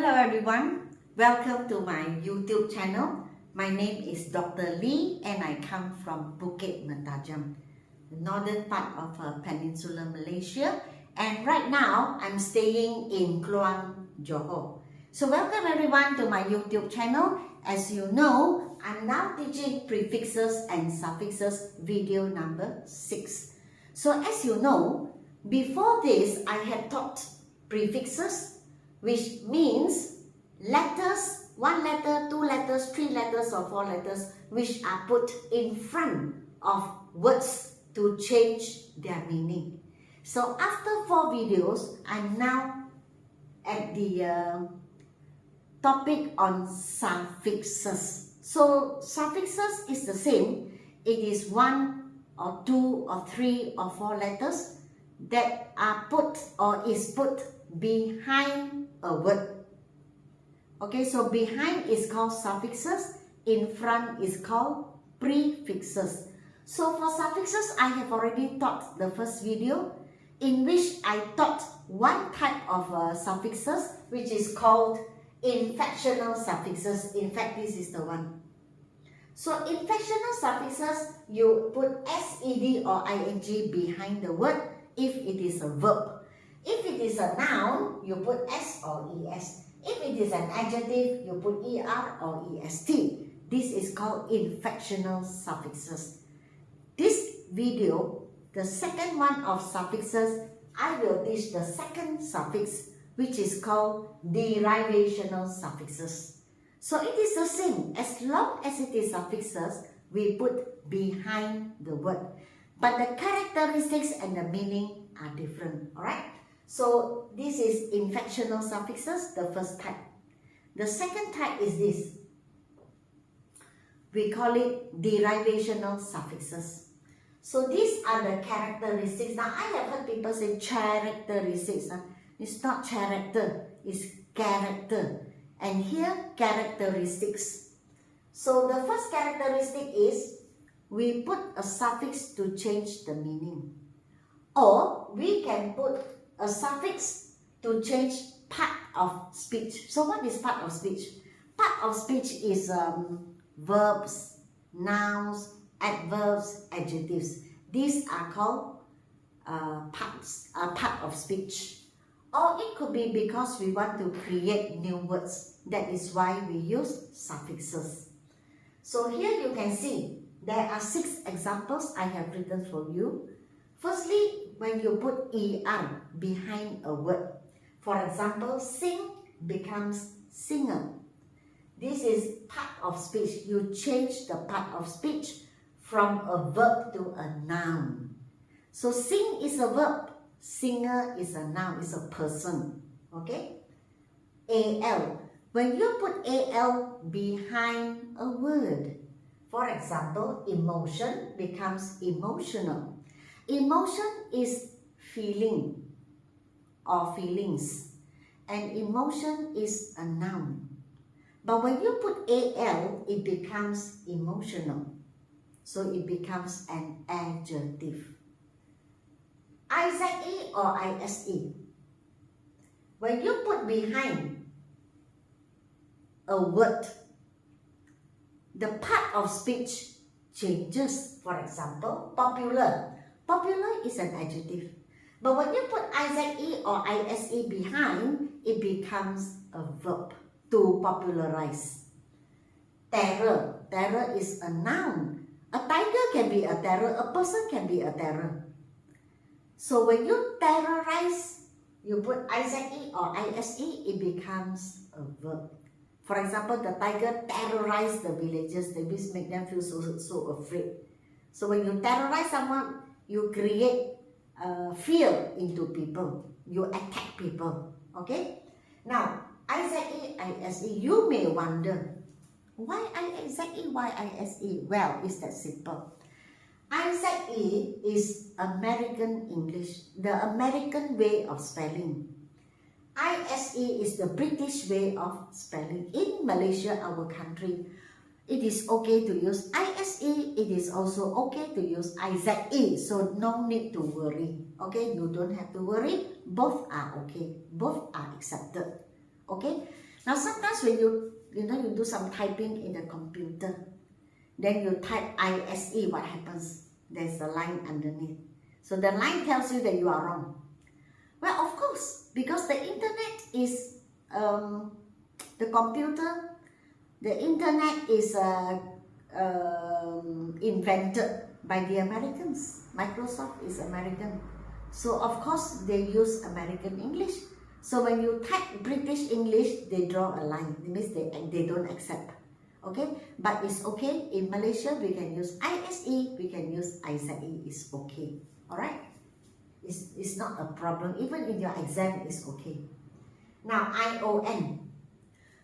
Hello everyone, welcome to my YouTube channel. My name is Dr. Lee and I come from Bukit Mentajam, the northern part of Peninsular Malaysia, and right now I'm staying in Kluang, Johor. So welcome everyone to my YouTube channel. As you know, I'm now teaching prefixes and suffixes video number 6. So as you know, before this I had taught prefixes, which means letters, 1 letter, 2 letters, 3 letters or 4 letters, which are put in front of words to change their meaning. So after 4 videos, I'm now at the topic on suffixes. So suffixes is the same. It is 1 or 2 or 3 or 4 letters that are put or is put behind a word. Okay, so behind is called suffixes, in front is called prefixes. So for suffixes, I have already taught the first video in which I taught one type of suffixes, which is called inflectional suffixes. In fact, this is the one. So inflectional suffixes, you put sed or ing behind the word if it is a verb. If it is a noun, you put s or es. If it is an adjective, you put er or est. This is called inflectional suffixes. This video, the second one of suffixes, I will teach the second suffix, which is called derivational suffixes. So it is the same. As long as it is suffixes, we put behind the word. But the characteristics and the meaning are different, alright? So this is inflectional suffixes, the first type. The second type is this. We call it derivational suffixes. So these are the characteristics. Now I have heard people say characteristics. It's not character, it's character. And here, characteristics. So the first characteristic is we put a suffix to change the meaning. Or we can put a suffix to change part of speech. So what is part of speech? Part of speech is verbs, nouns, adverbs, adjectives. These are called part of speech. Or it could be because we want to create new words. That is why we use suffixes. So here you can see there are 6 examples I have written for you. Firstly, when you put er behind a word. For example, sing becomes singer. This is part of speech. You change the part of speech from a verb to a noun. So sing is a verb. Singer is a noun, is a person. Okay? Al. When you put al behind a word. For example, emotion becomes emotional. Emotion is feeling or feelings, and emotion is a noun. But when you put al, it becomes emotional. So it becomes an adjective. Ize or ise. When you put behind a word, the part of speech changes. For example, popular. Popular is an adjective. But when you put ize or ise behind, it becomes a verb, to popularize. Terror. Terror is a noun. A tiger can be a terror. A person can be a terror. So when you terrorize, you put ize or ise, it becomes a verb. For example, the tiger terrorized the villagers. That means make them feel so afraid. So when you terrorize someone, you create fear into people. You attack people. Okay? Now, ize, you may wonder, why ize, why ise? Well, it's that simple. Ize is American English, the American way of spelling. Ise is the British way of spelling. In Malaysia, our country, it is okay to use ise, it is also okay to use ize, so no need to worry. Okay, you don't have to worry, both are okay, both are accepted. Okay, Now sometimes when you do some typing in the computer, then you type ISE, what happens? There's a line underneath. So the line tells you that you are wrong. Well, of course, because the internet is the computer, the internet is invented by the Americans. Microsoft is American. So of course they use American English. So when you type British English, they draw a line. It means they don't accept. Okay, but it's okay. In Malaysia, we can use ISE, we can use IZE, it's okay. Alright? It's not a problem. Even in your exam, it's okay. Now, ION.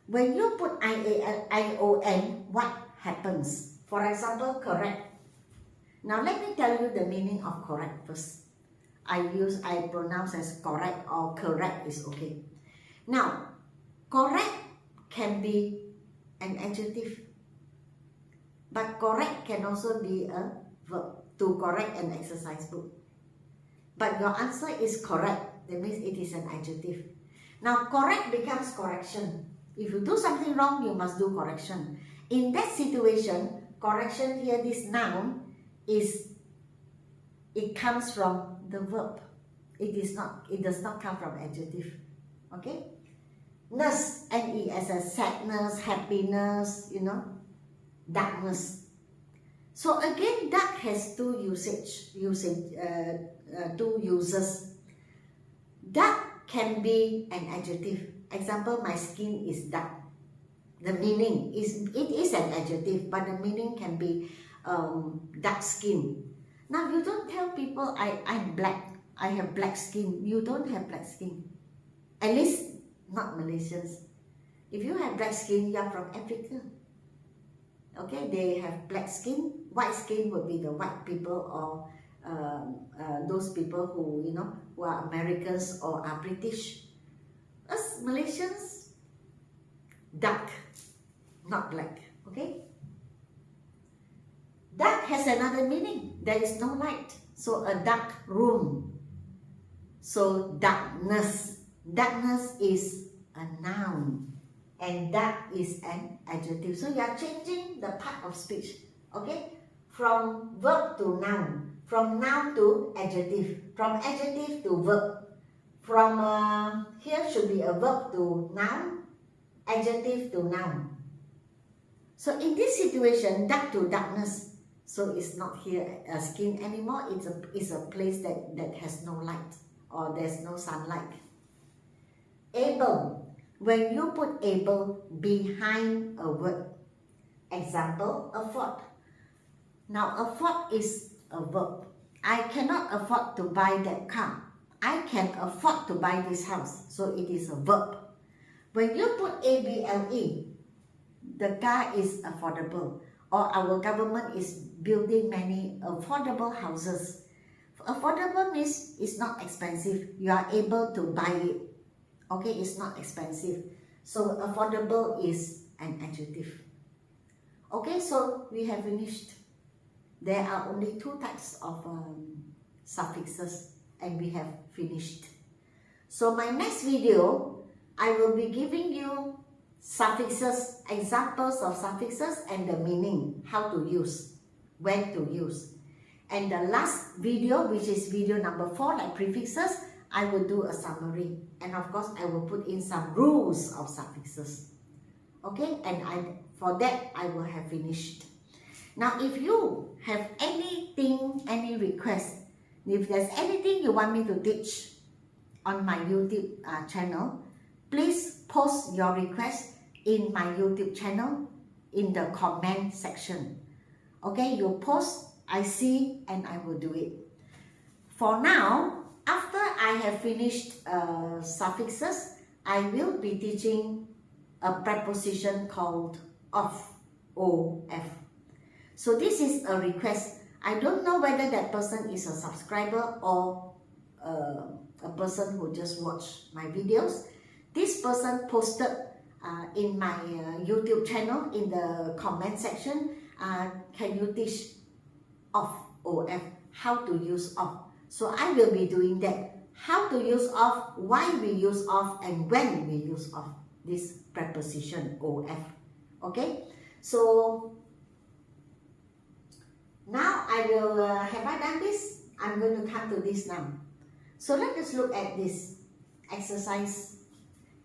When you put ION, what happens? For example, correct. Now, let me tell you the meaning of correct first. I pronounce as correct or correct is okay. Now, correct can be an adjective, but correct can also be a verb, to correct an exercise book. But your answer is correct, that means it is an adjective. Now correct becomes correction. If you do something wrong, you must do correction. In that situation, correction here, this noun, it comes from the verb. It does not come from adjective. Okay? Ness, N-E-S-S, sadness, happiness, darkness. So again, dark has two uses. Dark can be an adjective. Example, my skin is dark. The meaning it is an adjective, but the meaning can be dark skin. Now you don't tell people I'm black, I have black skin. You don't have black skin. At least not Malaysians. If you have black skin, you are from Africa. Okay, they have black skin. White skin would be the white people, or those people who who are Americans or are British. Us Malaysians, dark, not black. Okay. Dark has another meaning. There is no light, so a dark room. So darkness. Darkness is a noun, and dark is an adjective. So you are changing the part of speech, okay? From verb to noun, from noun to adjective, from adjective to verb. From here should be a verb to noun, adjective to noun. So in this situation, dark to darkness. So it's not here a skin anymore. It's a place that has no light, or there's no sunlight. Able. When you put able behind a word. Example, afford. Now afford is a verb. I cannot afford to buy that car. I can afford to buy this house. So it is a verb. When you put able, the car is affordable, or our government is building many affordable houses. Affordable means it's not expensive. You are able to buy it. Okay, it's not expensive. So affordable is an adjective. Okay, so we have finished. There are only two types of suffixes, and we have finished. So my next video, I will be giving you suffixes, examples of suffixes and the meaning, how to use, when to use. And the last video, which is video number 4, like prefixes, I will do a summary, and of course I will put in some rules of suffixes. Okay, and for that I will have finished. Now if you have anything, any request, if there's anything you want me to teach on my YouTube channel, please post your request in my YouTube channel in the comment section. Okay, you post, I see, and I will do it. For now, after I have finished suffixes, I will be teaching a preposition called of, O-F. So this is a request. I don't know whether that person is a subscriber or a person who just watched my videos. This person posted in my YouTube channel in the comment section, can you teach of, O-F, how to use of? So I will be doing that. How to use of, why we use of, and when we use of. this preposition of. Okay, so now I will, have I done this? I'm going to come to this now. So let us look at this exercise.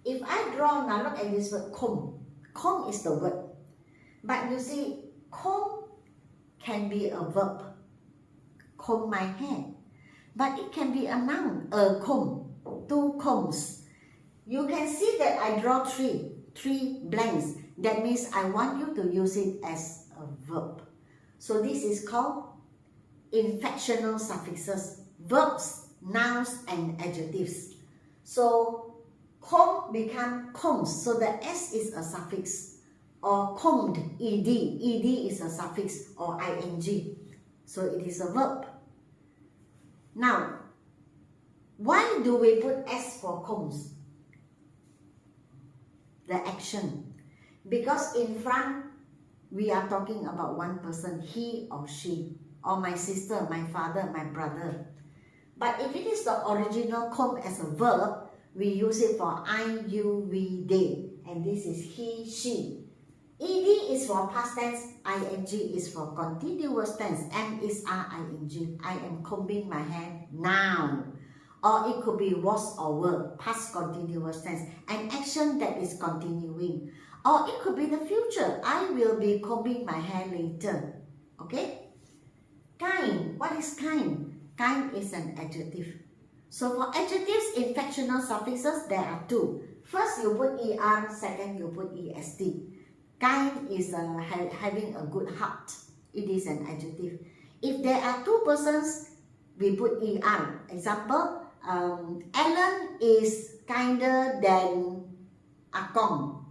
If I draw, now look at this word comb. Comb is the word. But you see, comb can be a verb. Comb my hair. But it can be a noun, a comb, 2 combs. You can see that I draw three blanks. That means I want you to use it as a verb. So this is called inflectional suffixes, verbs, nouns, and adjectives. So comb become combs. So the S is a suffix. Or combed, ed. Ed is a suffix or ing. So it is a verb. Now, why do we put S for combs? The action. Because in front, we are talking about one person, he or she, or my sister, my father, my brother. But if it is the original comb as a verb, we use it for I, you, we, they. And this is he, she. Ed is for past tense, ing is for continuous tense, M is ring. I am combing my hair now. Or it could be was or were, past continuous tense, an action that is continuing. Or it could be the future, I will be combing my hair later. Okay? Kind, what is kind? Kind is an adjective. So for adjectives, inflectional suffixes, there are 2. First you put er, second you put est. Kind is having a good heart. It is an adjective. If there are 2 persons, we put er. Example, Alan is kinder than Akong.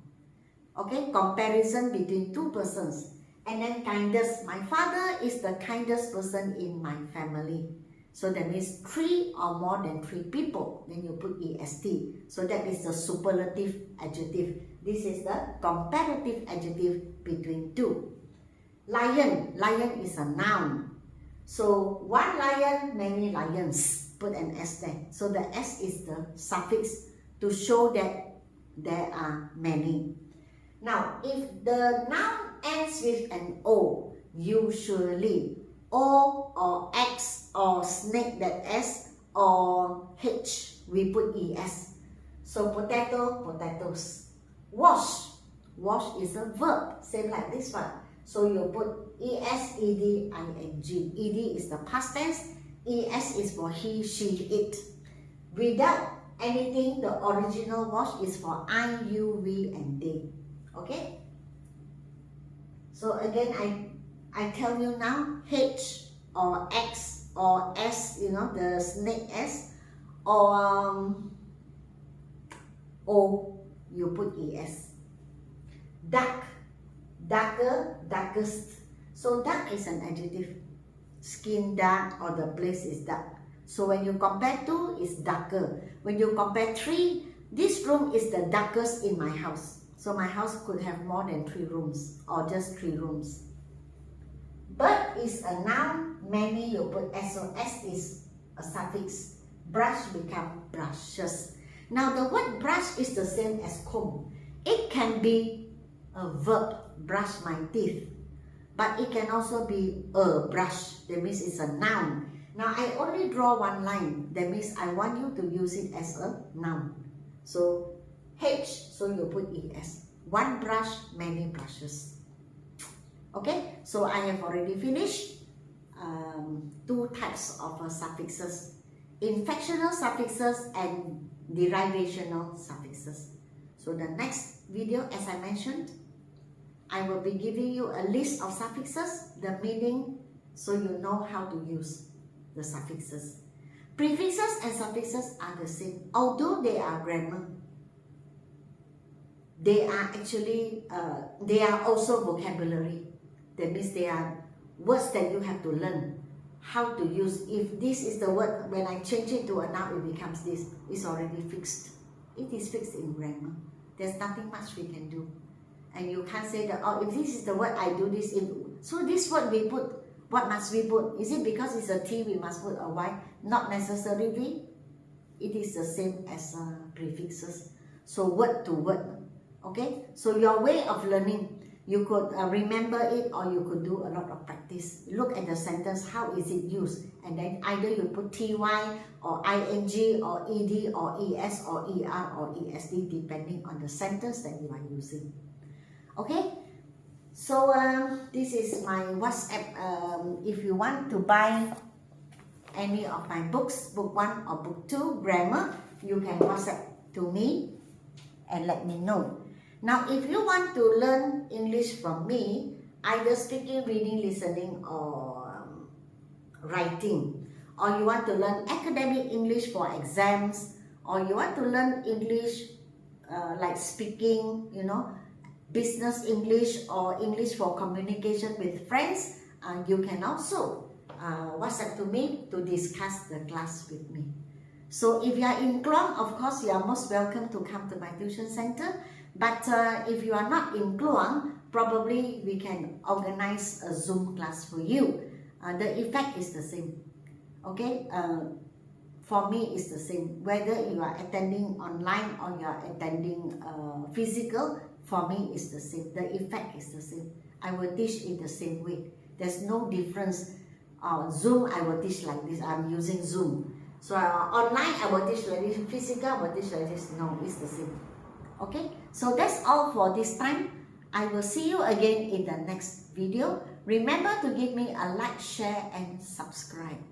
Okay, comparison between 2 persons. And then kindest, my father is the kindest person in my family. So that means 3 or more than 3 people. Then you put est. So that is the superlative adjective. This is the comparative adjective between 2. Lion. Lion is a noun. So 1 lion, many lions. Put an S there. So the S is the suffix to show that there are many. Now, if the noun ends with an O, usually O or X or snake, that S, or H, we put ES. So potato, potatoes. Wash. Wash is a verb, same like this one. So you put ES, ED, ING. ED is the past tense. ES is for he, she, it. Without anything, the original wash is for I, you, we, and they. Okay? So again, I tell you now, H or X or S, you know, the snake S, or O, you put ES. Dark, darker, darkest. So dark is an adjective. Skin dark or the place is dark. So when you compare 2, it's darker. When you compare 3, this room is the darkest in my house. So my house could have more than 3 rooms or just 3 rooms. Bird is a noun, many you put S. So S is a suffix. Brush become brushes. Now the word brush is the same as comb. It can be a verb, brush my teeth. But it can also be a brush. That means it's a noun. Now I only draw 1 line. That means I want you to use it as a noun. So H, so you put ES. 1 brush, many brushes. Okay, so I have already finished 2 types of suffixes. Inflectional suffixes and derivational suffixes. So the next video, as I mentioned, I will be giving you a list of suffixes, the meaning, so you know how to use the suffixes. Prefixes and suffixes are the same, although they are grammar. They are actually, they are also vocabulary. That means they are words that you have to learn how to use. If this is the word, when I change it to a noun, it becomes this. It's already fixed. It is fixed in grammar. There's nothing much we can do. And you can't say that, oh, if this is the word, I do this. So this word we put, what must we put? Is it because it's a T we must put a Y? Not necessarily. It is the same as prefixes. So word to word. Okay, so your way of learning, you could remember it, or you could do a lot of practice. Look at the sentence, how is it used, and then either you put ty or ing or ed or es or er or esd depending on the sentence that you are using. Okay, so this is my WhatsApp. If you want to buy any of my books, book 1 or book 2 grammar, you can WhatsApp to me and let me know. Now, if you want to learn English from me, either speaking, reading, listening, or writing, or you want to learn academic English for exams, or you want to learn English like speaking, you know, business English or English for communication with friends, you can also WhatsApp to me to discuss the class with me. So if you are in Kluang, of course, you are most welcome to come to my tuition center. But if you are not in Kluang, probably we can organize a Zoom class for you. The effect is the same. Okay, for me it's the same. Whether you are attending online or you are attending physical, for me it's the same. The effect is the same. I will teach in the same way. There's no difference. Zoom, I will teach like this. I'm using Zoom. So online, I will teach like this. Physical, I will teach like this. No, it's the same. Okay, so that's all for this time. I will see you again in the next video. Remember to give me a like, share, and subscribe.